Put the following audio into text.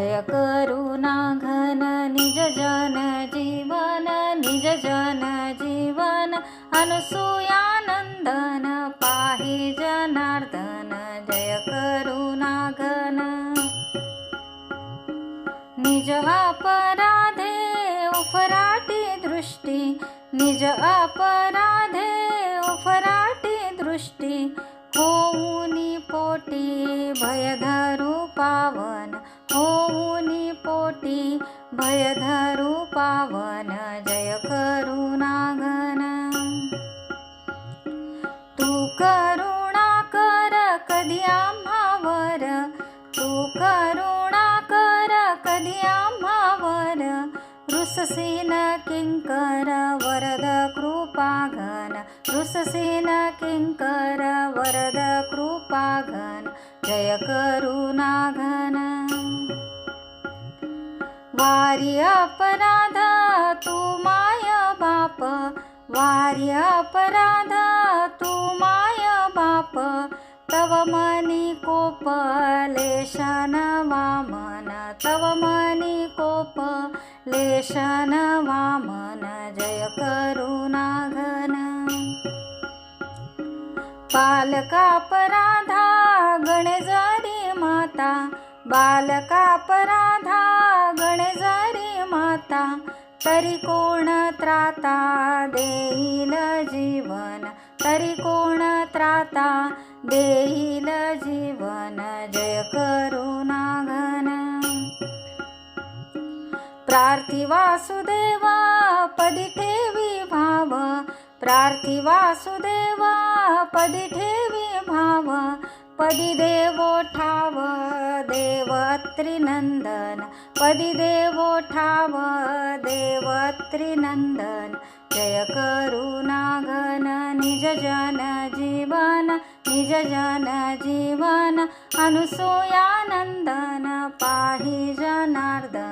जय करुणा घन निज जन जीवन, निज जन जीवन अनुसूयानंदन पाहि जनार्दन। जय करुणा घन निज अपराधे उफराटी दृष्टी, निज अपराधे उफराटी दृष्टी होऊनी पोटी भयधरू पावन, होऊनी पोटी भयधरू पावन। जय करुणा घन तू करुणा कर कधी आम्हावर, तू करुणा कर कधी आम्हावर। रुससीन किंकर वरद कृपाघन, रुससीन किंकर वरद कृपाघन। जय करुणा घन वारी अपराध तू माय बाप, वारी अपराध तू माय बाप। तव मनी कोप लेशन वामन, तव मनी कोप लेशन वामन। जय करुणा घन बालकापराधा गणे जरी माता, बालकापराधा गणे जरी माता। तरी कोण त्राता देईल जीवन, तरी कोण त्राता देईल जीवन। जय करुणा घन प्रार्थी वासुदेवा पदी ठेवी भाव, प्रार्थी वासुदेवा पदी ठेवी भाव। पदी देवो ठाव देवत्रिनंदन, पदी देवो ठाव देवत्रिनंदन। जय करुणा घन निज जन जीवन, निज जन जीवन अनुसूयानंदन पाहि जनार्दन।